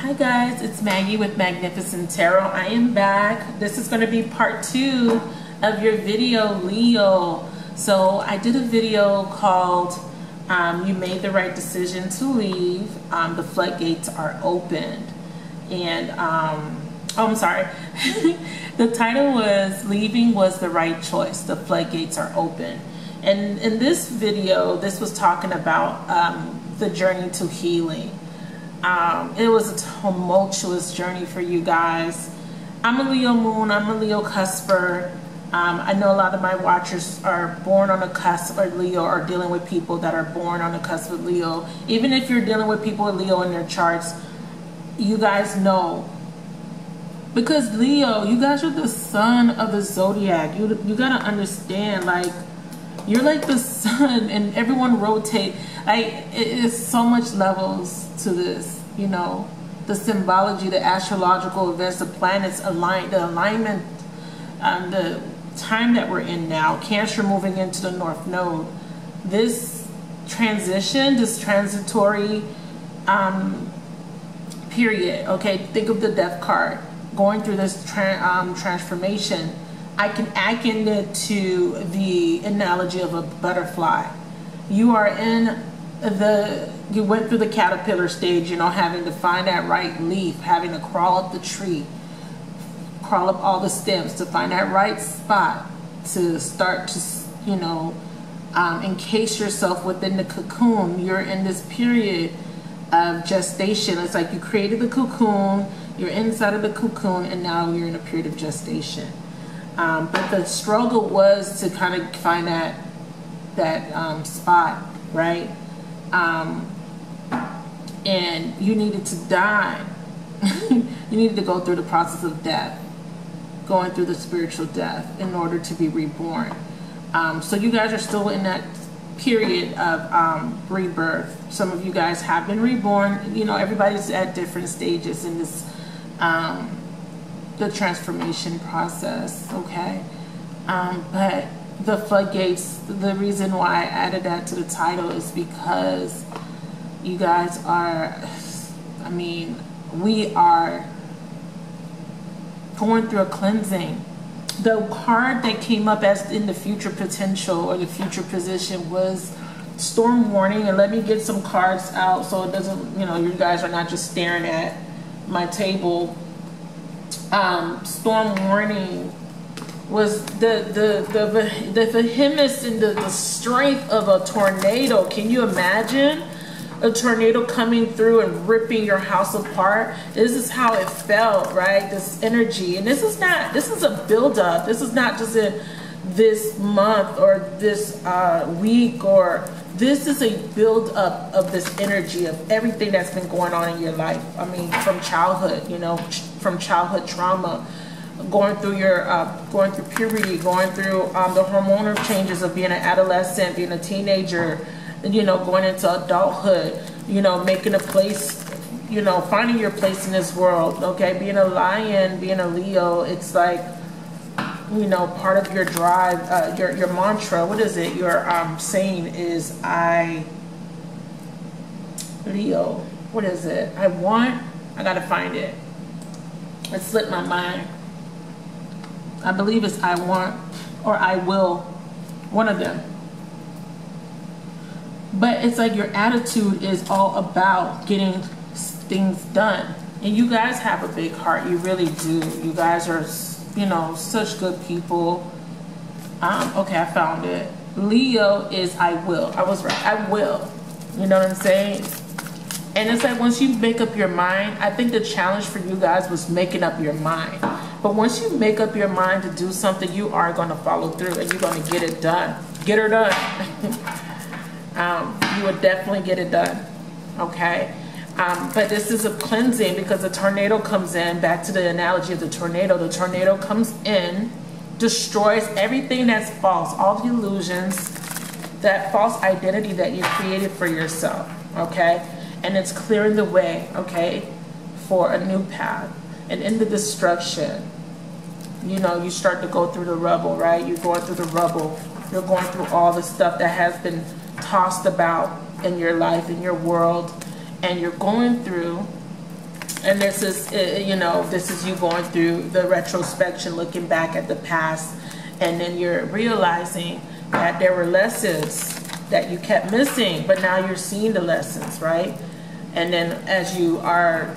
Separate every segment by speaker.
Speaker 1: Hi guys, it's Maggie with Magnificent Tarot. I am back. This is going to be part 2 of your video, Leo. So I did a video called You Made the Right Decision to Leave. The floodgates are opened. And, oh, I'm sorry. The title was Leaving Was the Right Choice. The floodgates are open. And in this video, this was talking about the journey to healing. It was a tumultuous journey for you guys. I'm a Leo moon, I'm a Leo cusper. I know a lot of my watchers are born on the cusp of Leo or dealing with people that are born on the cusp of Leo. Even if you're dealing with people with Leo in their charts, you guys know. Because Leo, you guys are the sun of the zodiac. You gotta understand, like, you're like the sun and everyone rotate. It is so much levels to this, you know, the symbology, the astrological events, the planets align, the alignment, the time that we're in now, Cancer moving into the North Node. This transition, this transitory period, okay, think of the Death card, going through this transformation. I can akin it to the analogy of a butterfly. You are in you went through the caterpillar stage, you know, having to find that right leaf, having to crawl up the tree, crawl up all the stems to find that right spot to start to, you know, encase yourself within the cocoon. You're in this period of gestation. It's like you created the cocoon, you're inside of the cocoon, and now you're in a period of gestation. But the struggle was to kind of find that spot, right? And you needed to die. You needed to go through the process of death, going through the spiritual death in order to be reborn. So you guys are still in that period of rebirth. Some of you guys have been reborn. You know, everybody's at different stages in this the transformation process, okay? But the floodgates, the reason why I added that to the title is because you guys are, I mean, we are going through a cleansing. The card that came up as in the future potential or the future position was storm warning. And let me get some cards out so it doesn't, you know, you guys are not just staring at my table. Storm warning was the vehemence and the strength of a tornado. Can you imagine a tornado coming through and ripping your house apart? This is how it felt, right? This energy. And this is a buildup. This is not just in this month or this week, or this is a buildup of this energy of everything that's been going on in your life. I mean, from childhood, you know, from childhood trauma, going through your going through puberty, going through the hormonal changes of being an adolescent, being a teenager, you know, going into adulthood, you know, making a place, you know, finding your place in this world, okay? Being a lion, being a Leo, it's like, you know, part of your drive, your mantra, what is it? Your saying is, Leo, what is it? I gotta find it. It slipped my mind. I believe it's I want or I will, one of them. But it's like your attitude is all about getting things done. And you guys have a big heart. You really do. You guys are, you know, such good people. Okay, I found it. Leo is I will. I was right. I will. You know what I'm saying? And it's like once you make up your mind, I think the challenge for you guys was making up your mind. But once you make up your mind to do something, you are going to follow through and you're going to get it done. Get her done. You would definitely get it done. Okay? But this is a cleansing because the tornado comes in. Back to the analogy of the tornado. The tornado comes in, destroys everything that's false, all the illusions, that false identity that you created for yourself. Okay? And it's clearing the way, okay, for a new path. And in the destruction, you know, you start to go through the rubble, right? You're going through the rubble. You're going through all the stuff that has been tossed about in your life, in your world. And you're going through And this is, you know, this is you going through the retrospection, looking back at the past, and then you're realizing that there were lessons that you kept missing, but now you're seeing the lessons, right? And then as you are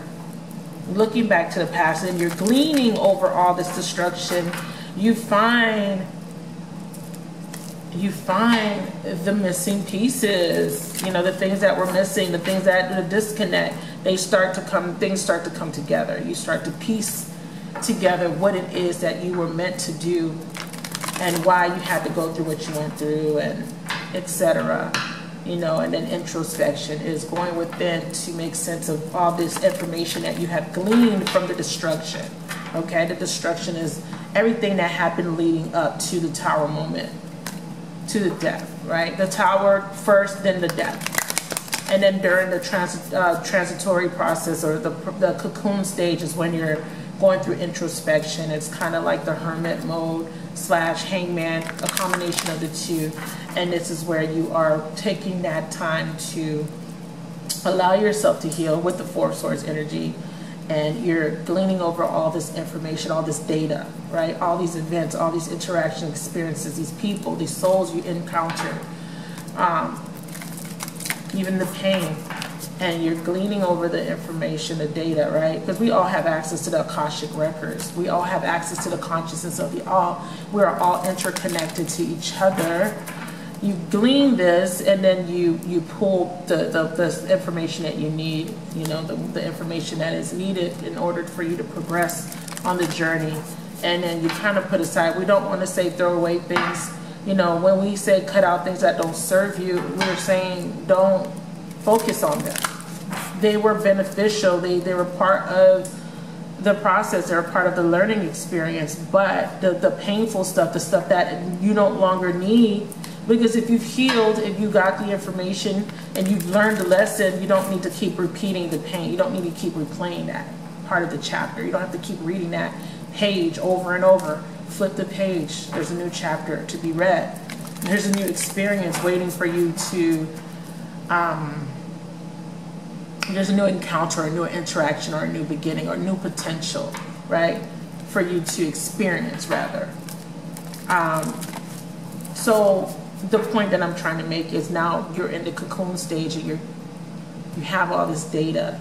Speaker 1: looking back to the past and you're gleaning over all this destruction, you find the missing pieces, you know, the things that were missing, the things that the disconnect, things start to come together. You start to piece together what it is that you were meant to do and why you had to go through what you went through, and etc. You know, and then introspection is going within to make sense of all this information that you have gleaned from the destruction. Okay, the destruction is everything that happened leading up to the tower moment, to the death, right? The tower first, then the death. And then during the transitory process, or the cocoon stage, is when you're going through introspection. It's kind of like the hermit mode / hangman, a combination of the two. And this is where you are taking that time to allow yourself to heal with the Four of Swords energy. And you're gleaning over all this information, all this data, right? All these events, all these interaction experiences, these people, these souls you encounter, even the pain. And you're gleaning over the information, the data, right? Because we all have access to the Akashic records. We all have access to the consciousness of the all. We're all interconnected to each other. You glean this, and then you pull the information that you need, you know, the information that is needed in order for you to progress on the journey. And then you kind of put aside, we don't want to say throw away things. You know, when we say cut out things that don't serve you, we're saying don't focus on them. They were beneficial. They were part of the process. They're part of the learning experience. But the painful stuff, the stuff that you no longer need, because if you've healed, if you got the information and you've learned the lesson, you don't need to keep repeating the pain. You don't need to keep replaying that part of the chapter. You don't have to keep reading that page over and over. Flip the page. There's a new chapter to be read. There's a new experience waiting for you to, there's a new encounter, a new interaction, or a new beginning, or new potential, right? For you to experience, rather. So the point that I'm trying to make is now you're in the cocoon stage, and you have all this data,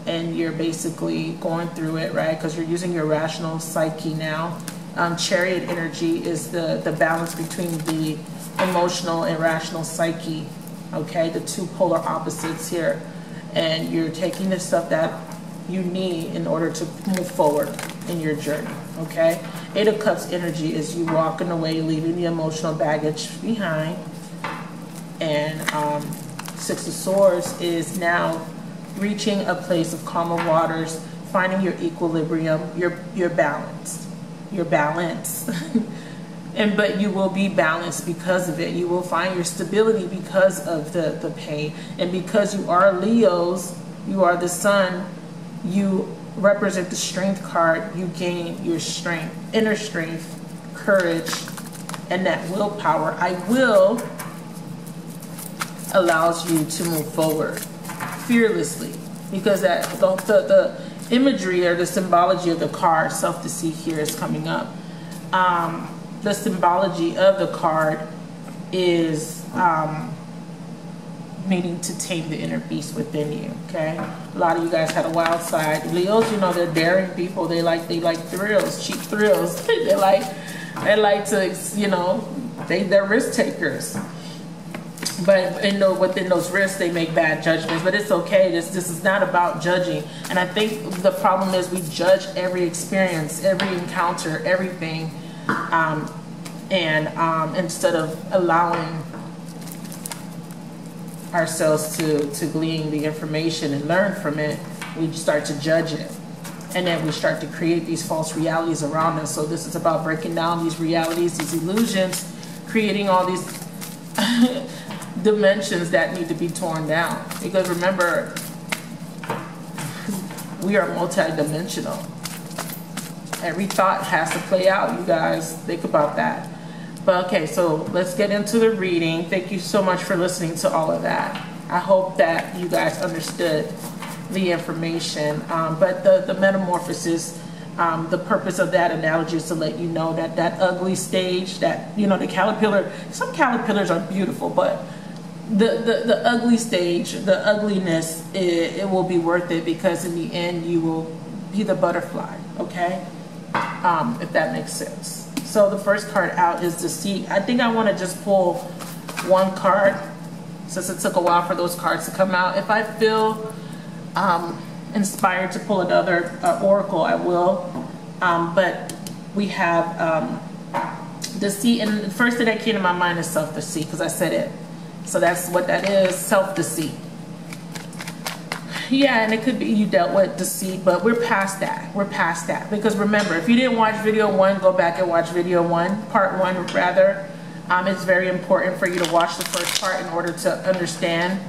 Speaker 1: and you're basically going through it, right? Because you're using your rational psyche now. Chariot energy is the balance between the emotional and rational psyche, okay? The two polar opposites here. And you're taking the stuff that you need in order to move forward in your journey, okay? Eight of Cups energy is you walking away, leaving the emotional baggage behind. And Six of Swords is now reaching a place of calmer waters, finding your equilibrium, your balance, but you will be balanced because of it. You will find your stability because of the pain. And because you are Leos, you are the sun, you represent the strength card. You gain your strength, inner strength, courage, and that willpower. I will allows you to move forward fearlessly, because that the imagery or the symbology of the card, self-deceit, here is coming up. The symbology of the card is meaning to tame the inner beast within you, okay? A lot of you guys had a wild side. Leos, you know, they're daring people. They like thrills, cheap thrills. they like to, you know, they're risk takers. But within those risks, they make bad judgments. But it's okay. This is not about judging. And I think the problem is we judge every experience, every encounter, everything. Instead of allowing ourselves to glean the information and learn from it, we start to judge it. And then we start to create these false realities around us. So this is about breaking down these realities, these illusions, creating all these dimensions that need to be torn down. Because remember, we are multidimensional. Every thought has to play out, you guys. Think about that. But okay, so let's get into the reading. Thank you so much for listening to all of that. I hope that you guys understood the information. But the metamorphosis, the purpose of that analogy is to let you know that that ugly stage, that, you know, the caterpillar, some caterpillars are beautiful, but the ugly stage, the ugliness, it will be worth it, because in the end you will be the butterfly, okay? If that makes sense. So the first card out is Deceit. I think I want to just pull one card, since it took a while for those cards to come out. If I feel inspired to pull another oracle, I will. But we have Deceit, and the first thing that came to my mind is self-deceit, because I said it. So that's what that is, self-deceit. Yeah, and it could be you dealt with deceit, but we're past that. We're past that. Because remember, if you didn't watch video 1, go back and watch video 1, part 1 rather. It's very important for you to watch the first part in order to understand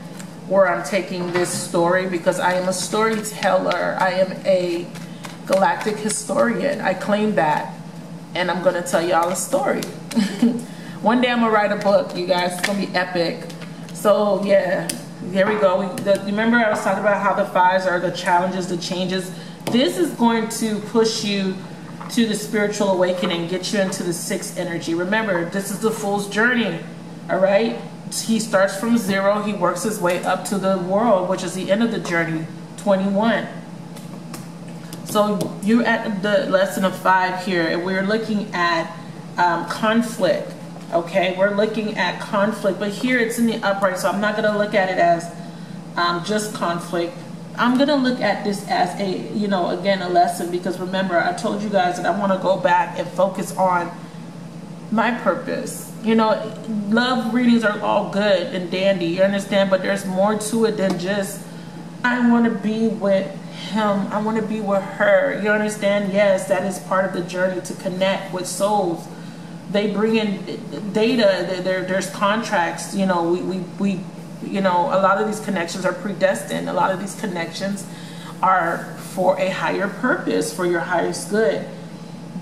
Speaker 1: where I'm taking this story, because I am a storyteller. I am a galactic historian. I claim that. And I'm going to tell y'all a story. One day I'm going to write a book, you guys. It's going to be epic. So, yeah. There we go. Remember I was talking about how the 5s are the challenges, the changes. This is going to push you to the spiritual awakening, get you into the 6th energy. Remember, this is the Fool's journey, all right? He starts from 0. He works his way up to the world, which is the end of the journey, 21. So you're at the lesson of 5 here, and we're looking at conflict. Okay, we're looking at conflict, but here it's in the upright, so I'm not going to look at it as just conflict. I'm going to look at this as a, you know, again, a lesson, because remember, I told you guys that I want to go back and focus on my purpose. You know, love readings are all good and dandy, you understand, but there's more to it than just, I want to be with him, I want to be with her, you understand? Yes, that is part of the journey to connect with souls. They bring in data, there's contracts, you know, we you know, a lot of these connections are predestined. A lot of these connections are for a higher purpose, for your highest good.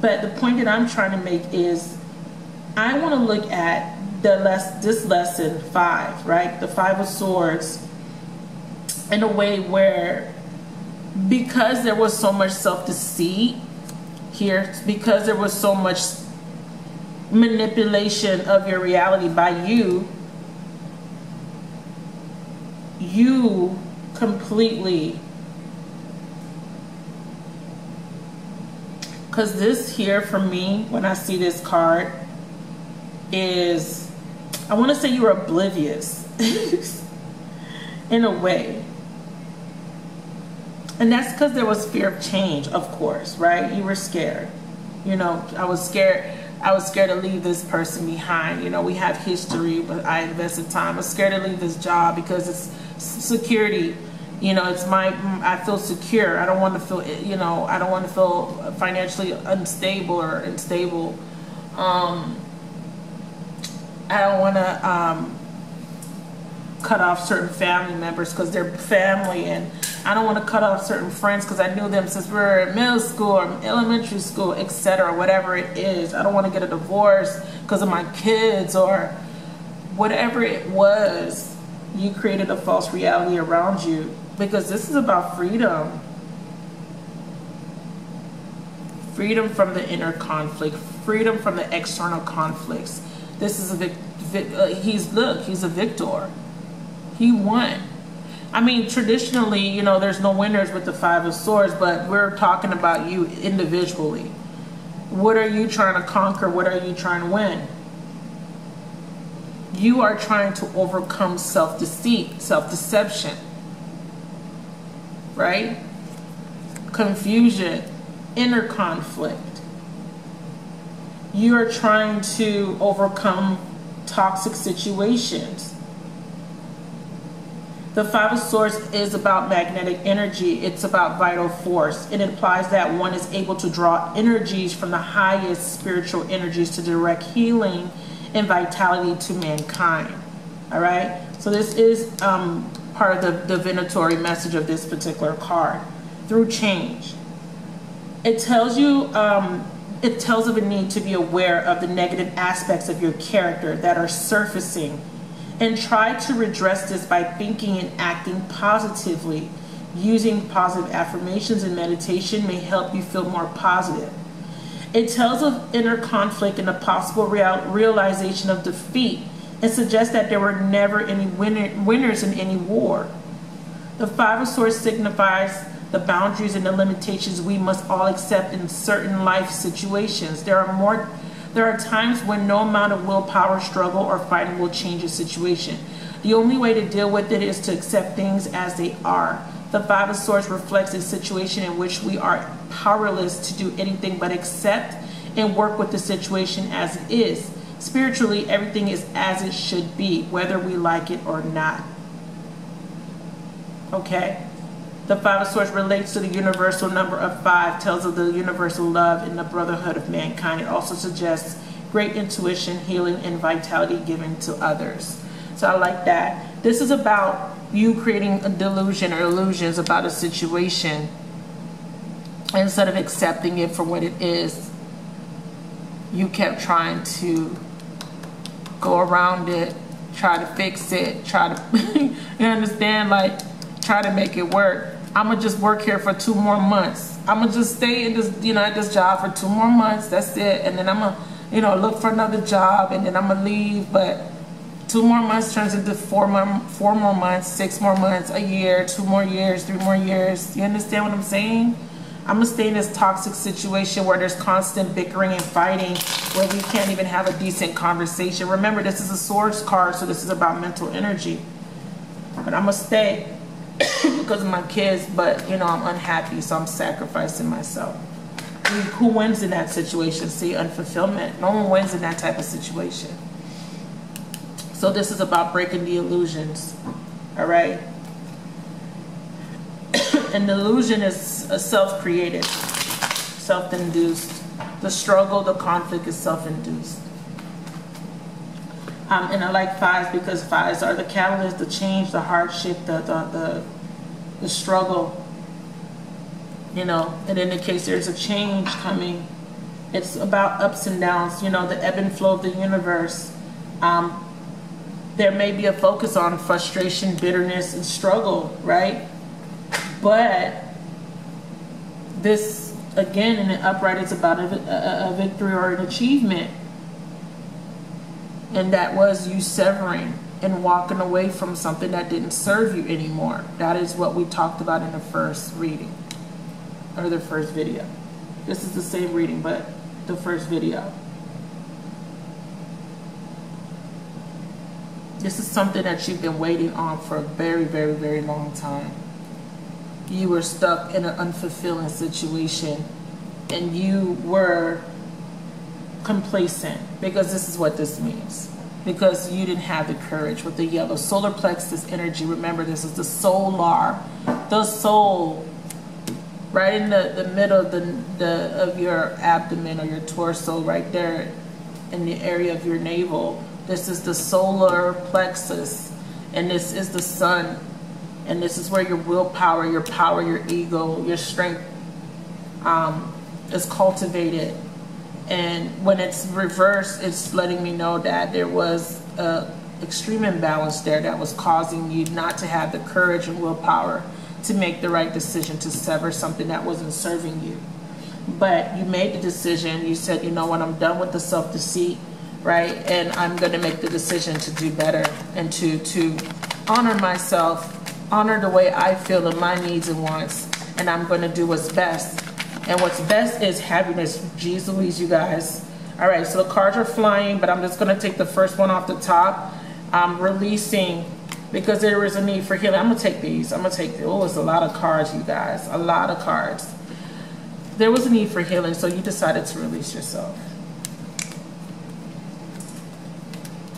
Speaker 1: But the point that I'm trying to make is, I want to look at this lesson 5, right? The 5 of Swords, in a way where, because there was so much self-deceit here, because there was so much manipulation of your reality by you completely, because this here for me, when I see this card, is, I want to say you were oblivious in a way, and that's because there was fear of change, of course, right? You were scared, you know. I was scared to leave this person behind. You know, we have history, but I invested time. I was scared to leave this job because it's security. You know, it's I feel secure. I don't want to feel, you know, I don't want to feel financially unstable or unstable. I don't want to cut off certain family members because they're family, and I don't want to cut off certain friends because I knew them since we were in middle school or elementary school, etc., whatever it is. I don't want to get a divorce because of my kids, or whatever it was. You created a false reality around you, because this is about freedom. Freedom from the inner conflict, freedom from the external conflicts. This is he's a victor. He won. I mean, traditionally, you know, there's no winners with the 5 of Swords, but we're talking about you individually. What are you trying to conquer? What are you trying to win? You are trying to overcome self-deceit, self-deception, right? Confusion, inner conflict. You are trying to overcome toxic situations. The 5 of Swords is about magnetic energy. It's about vital force. It implies that one is able to draw energies from the highest spiritual energies to direct healing and vitality to mankind. All right? So this is part of the divinatory message of this particular card. Through change. It tells you, it tells of a need to be aware of the negative aspects of your character that are surfacing, and try to redress this by thinking and acting positively. Using positive affirmations and meditation may help you feel more positive. It tells of inner conflict and a possible realization of defeat, and suggests that there were never any winners in any war. The Five of Swords signifies the boundaries and the limitations we must all accept in certain life situations. There are times when no amount of willpower, struggle, or fighting will change a situation. The only way to deal with it is to accept things as they are. The Five of Swords reflects a situation in which we are powerless to do anything but accept and work with the situation as it is. Spiritually, everything is as it should be, whether we like it or not. Okay? The Five of Swords relates to the universal number of 5, tells of the universal love and the brotherhood of mankind. It also suggests great intuition, healing, and vitality given to others. So I like that. This is about you creating a delusion or illusions about a situation instead of accepting it for what it is. You kept trying to go around it, try to fix it, try to, you understand, like, try to make it work. I'm gonna just work here for 2 more months. I'm gonna just stay in this, at this job for 2 more months. That's it. And then I'm gonna, look for another job, and then I'm gonna leave. But 2 more months turns into 4 more months, 6 more months, a year, 2 more years, 3 more years. You understand what I'm saying? I'm gonna stay in this toxic situation where there's constant bickering and fighting, where we can't even have a decent conversation. Remember, this is a Swords card, so this is about mental energy. But I'm gonna stay because of my kids, but I'm unhappy, so I'm sacrificing myself. Who wins in that situation? See, unfulfillment. No one wins in that type of situation. So this is about breaking the illusions. All right? An illusion is self-created, self-induced. The struggle, the conflict is self-induced. And I like 5s because 5s are the catalyst, the change, the hardship, the struggle. It indicates there's a change coming. It's about ups and downs, the ebb and flow of the universe. There may be a focus on frustration, bitterness, and struggle, right? But this, again, in the upright, it's about a victory or an achievement. And that was you severing and walking away from something that didn't serve you anymore. That is what we talked about in the first reading, or the first video. This is the same reading, but the first video. This is something that you've been waiting on for a very, very, very long time. You were stuck in an unfulfilling situation, and you were complacent, because this is what this means. Because you didn't have the courage with the yellow. Solar plexus energy, remember, this is the solar, the soul, right in the middle of your abdomen or your torso, right there in the area of your navel. This is the solar plexus, and this is the sun, and this is where your willpower, your power, your ego, your strength is cultivated. And when it's reversed, it's letting me know that there was an extreme imbalance there that was causing you not to have the courage and willpower to make the right decision to sever something that wasn't serving you. But you made the decision. You said, you know what, I'm done with the self-deceit, right? And I'm going to make the decision to do better and to honor myself, honor the way I feel and my needs and wants, and I'm going to do what's best. And what's best is happiness. Jeez Louise, you guys. All right, so the cards are flying, but I'm just going to take the first one off the top. I'm releasing, because there is a need for healing. I'm going to take these. I'm going to take, oh, it's a lot of cards, you guys. A lot of cards. There was a need for healing, so you decided to release yourself.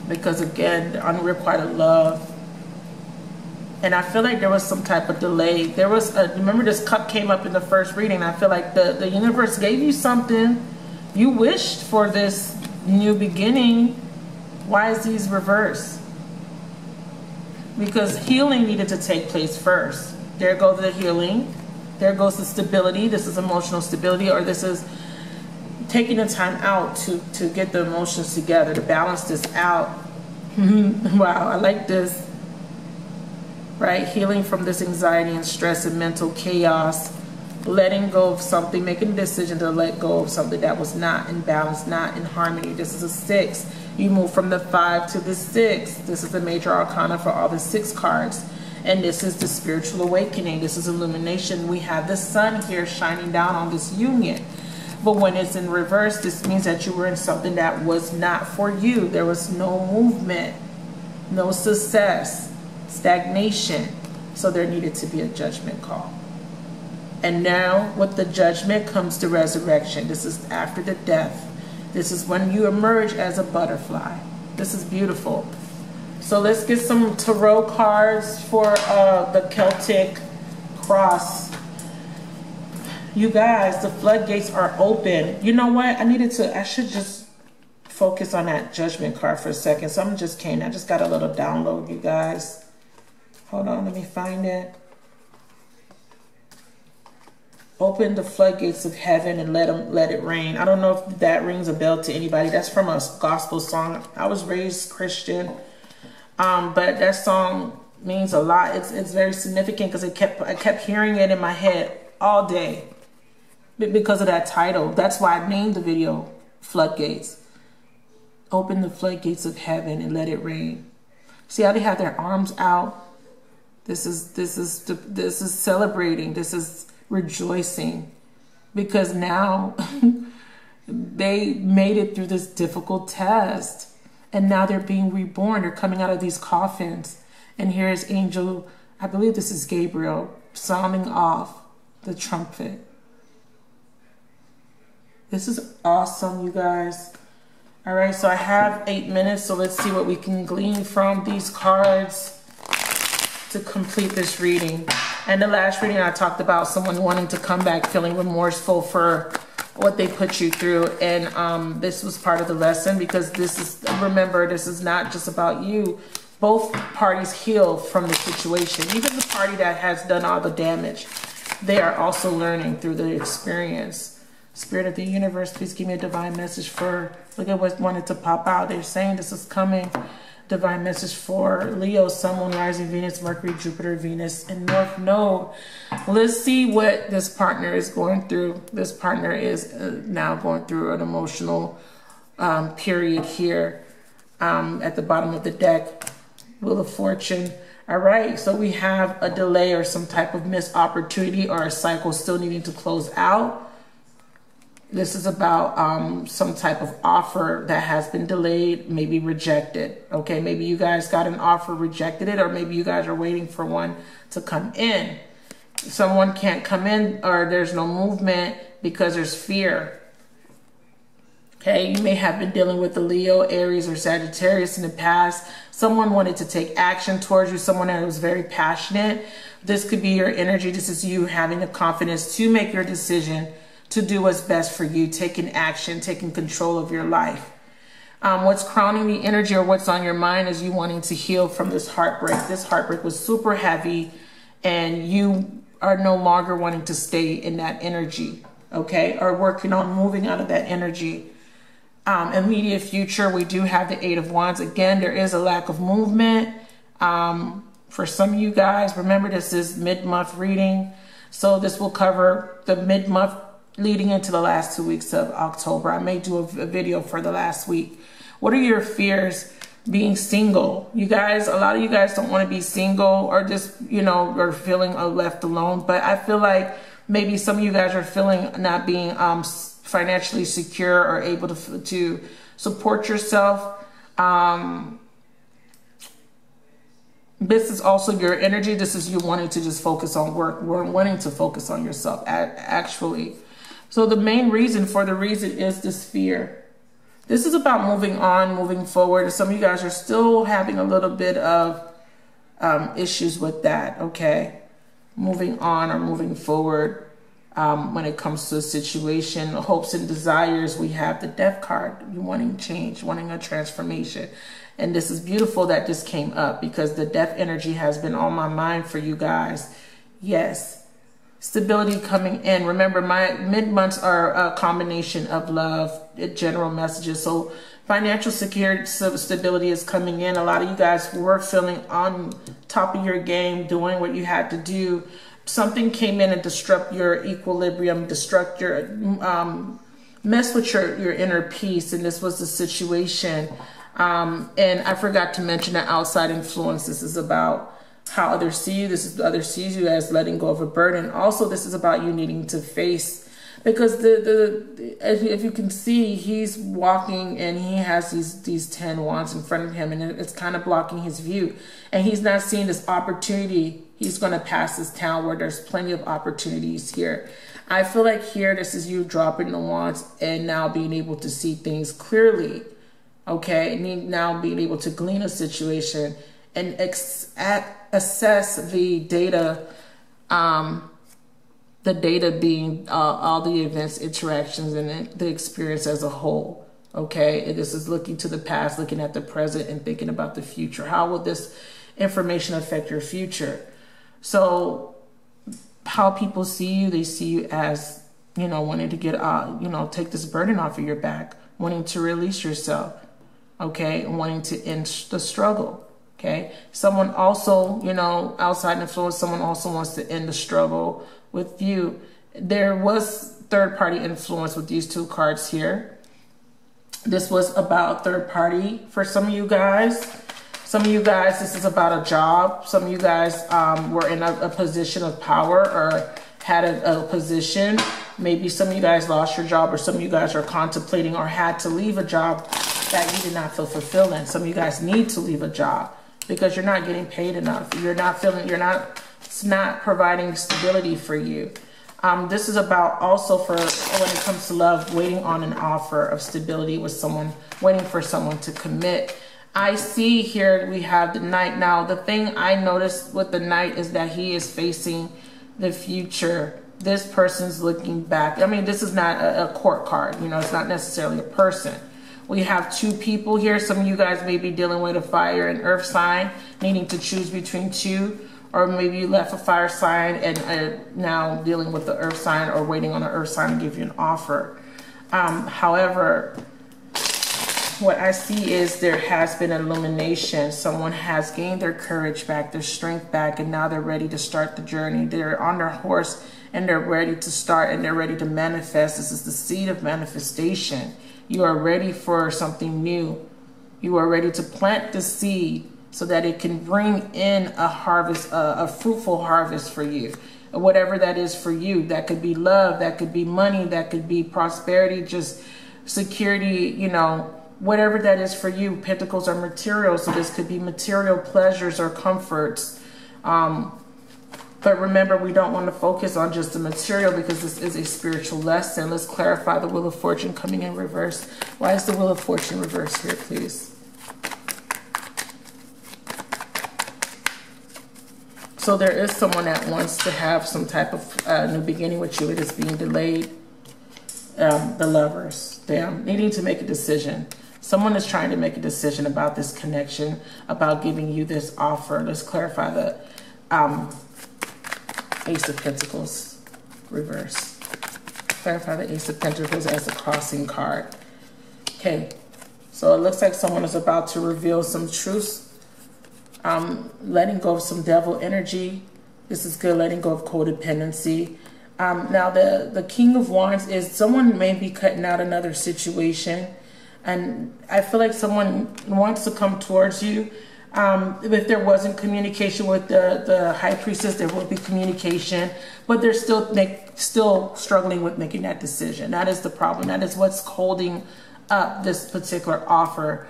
Speaker 1: Because, again, the unrequited love. And I feel like there was some type of delay. There was remember this cup came up in the first reading. I feel like the universe gave you something. You wished for this new beginning. Why is these reversed? Because healing needed to take place first. There goes the healing. There goes the stability. This is emotional stability, or this is taking the time out to get the emotions together, to balance this out. Wow, I like this. right? Healing from this anxiety and stress and mental chaos, letting go of something, making a decision to let go of something that was not in balance, not in harmony. This is a 6. You move from the 5 to the 6. This is the major arcana for all the 6 cards. And this is the spiritual awakening. This is illumination. We have the sun here shining down on this union. But when it's in reverse, this means that you were in something that was not for you. There was no movement, no success, stagnation. So there needed to be a judgment call. And now with the judgment comes the resurrection. This is after the death. This is when you emerge as a butterfly. This is beautiful. So let's get some tarot cards for the Celtic cross. You guys, the floodgates are open. You know what? I should just focus on that judgment card for a second. Something just came. I just got a little download, you guys. Hold on, let me find it. Open the floodgates of heaven and let it rain. I don't know if that rings a bell to anybody. That's from a gospel song. I was raised Christian, but that song means a lot. It's very significant because I kept hearing it in my head all day because of that title. That's why I named the video Floodgates. Open the floodgates of heaven and let it rain. See how they have their arms out? This is celebrating. This is rejoicing because now they made it through this difficult test and now they're being reborn. They're coming out of these coffins. And here's Angel, I believe this is Gabriel, sounding off the trumpet. This is awesome, you guys. All right, so I have 8 minutes, so let's see what we can glean from these cards to complete this reading. And the last reading I talked about someone wanting to come back feeling remorseful for what they put you through. And this was part of the lesson because remember, this is not just about you. Both parties heal from the situation. Even the party that has done all the damage, they are also learning through the experience. Spirit of the universe, please give me a divine message for, look at what wanted to pop out. They're saying this is coming. Divine message for Leo, Sun, Moon, Rising, Venus, Mercury, Jupiter, Venus, and North Node. Let's see what this partner is going through. This partner is now going through an emotional period here at the bottom of the deck. Wheel of Fortune. All right, so we have a delay or some type of missed opportunity or a cycle still needing to close out. This is about some type of offer that has been delayed, maybe rejected. Okay, maybe you guys got an offer, rejected it, or maybe you guys are waiting for one to come in. Someone can't come in or there's no movement because there's fear. Okay, you may have been dealing with the Leo, Aries, or Sagittarius in the past. Someone wanted to take action towards you, someone that was very passionate. This could be your energy. This is you having the confidence to make your decision to do what's best for you, taking action, taking control of your life. What's crowning the energy or what's on your mind is you wanting to heal from this heartbreak. This heartbreak was super heavy and you are no longer wanting to stay in that energy, okay? Or working on moving out of that energy. Immediate future, we do have the 8 of Wands. Again, there is a lack of movement. For some of you guys, remember this is mid-month reading. So this will cover the mid-month leading into the last 2 weeks of October. I may do a video for the last week. What are your fears being single? You guys, a lot of you guys don't want to be single or just, you know, or feeling left alone. But I feel like maybe some of you guys are feeling not being financially secure or able to support yourself. This is also your energy. This is you wanting to just focus on work, wanting to focus on yourself, actually. So the main reason for the reason is this fear. This is about moving on, moving forward. And some of you guys are still having a little bit of issues with that, okay? Moving on or moving forward when it comes to a situation. Hopes and desires, we have the Death card. You wanting change, wanting a transformation. And this is beautiful that this came up because the Death energy has been on my mind for you guys. Yes. Stability coming in. Remember, my mid-months are a combination of love, general messages. So Financial security, stability is coming in. A lot of you guys were feeling on top of your game, doing what you had to do. Something came in and disrupt your equilibrium, destruct your, mess with your inner peace. And this was the situation. And I forgot to mention that outside influence. This is about how others see you. This is others sees you as letting go of a burden. Also, this is about you needing to face, because if you can see, he's walking and he has these 10 wands in front of him, and it's kind of blocking his view, and he's not seeing this opportunity. He's going to pass this town where there's plenty of opportunities here. I feel like here, this is you dropping the wands and now being able to see things clearly. Okay, and now being able to glean a situation and assess the data. The data being all the events, interactions, and the experience as a whole. Okay, and this is looking to the past, looking at the present, and thinking about the future. How will this information affect your future? So how people see you, they see you as, wanting to get, take this burden off of your back, wanting to release yourself, okay, and wanting to end the struggle. Okay, someone also, outside influence, someone also wants to end the struggle with you. There was third-party influence with these two cards here. This was about third party for some of you guys. Some of you guys, this is about a job. Some of you guys were in a position of power or had a position. Maybe some of you guys lost your job, or some of you guys are contemplating or had to leave a job that you did not feel fulfilling. Some of you guys need to leave a job because you're not getting paid enough. It's not providing stability for you. This is about also for when it comes to love, waiting on an offer of stability with someone, waiting for someone to commit. I see here we have the Knight. Now, the thing I noticed with the Knight is that he is facing the future. This person's looking back. I mean, this is not a court card. It's not necessarily a person. We have two people here. Some of you guys may be dealing with a fire and earth sign, needing to choose between two. Or maybe you left a fire sign and now dealing with the earth sign, or waiting on the earth sign to give you an offer. However, what I see is there has been illumination. Someone has gained their courage back, their strength back, and now they're ready to start the journey. They're on their horse and they're ready to start, and they're ready to manifest. This is the seed of manifestation. You are ready for something new. You are ready to plant the seed so that it can bring in a harvest, a fruitful harvest for you. Whatever that is for you. That could be love, that could be money, that could be prosperity, just security, whatever that is for you. Pentacles are material, so this could be material pleasures or comforts. But remember, we don't want to focus on just the material, because this is a spiritual lesson. Let's clarify the Wheel of Fortune coming in reverse. Why is the Wheel of Fortune reversed here, please? So there is someone that wants to have some type of new beginning with you. It is being delayed. The Lovers, needing to make a decision. Someone is trying to make a decision about this connection, about giving you this offer. Let's clarify the Ace of Pentacles reverse. Clarify the Ace of Pentacles as a crossing card. Okay, so it looks like someone is about to reveal some truths. Letting go of some devil energy. This is good. Letting go of codependency. Now the King of Wands is someone may be cutting out another situation, and I feel like someone wants to come towards you. If there wasn't communication with the High Priestess, there will be communication, but they're still struggling with making that decision. That is the problem. That is what's holding up this particular offer.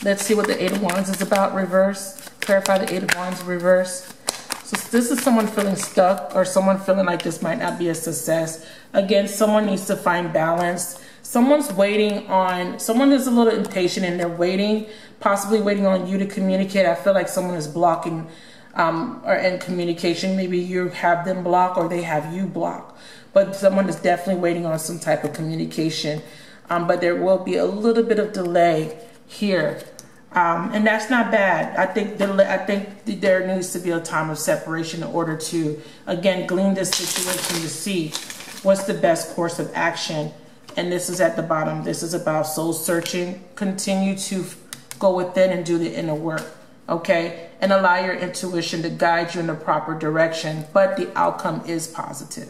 Speaker 1: Let's see what the Eight of Wands is about, reverse. Clarify the Eight of Wands reverse. So this is someone feeling stuck, or someone feeling like this might not be a success. Again, someone needs to find balance. Someone's waiting on, someone is a little impatient and they're waiting, possibly waiting on you to communicate. I feel like someone is blocking or in communication. Maybe you have them block or they have you block. But someone is definitely waiting on some type of communication. But there will be a little bit of delay here. And that's not bad. I think there needs to be a time of separation in order to, again, glean this situation to see what's the best course of action and this is at the bottom. This is about soul searching. Continue to go within and do the inner work, okay? And allow your intuition to guide you in the proper direction, but the outcome is positive.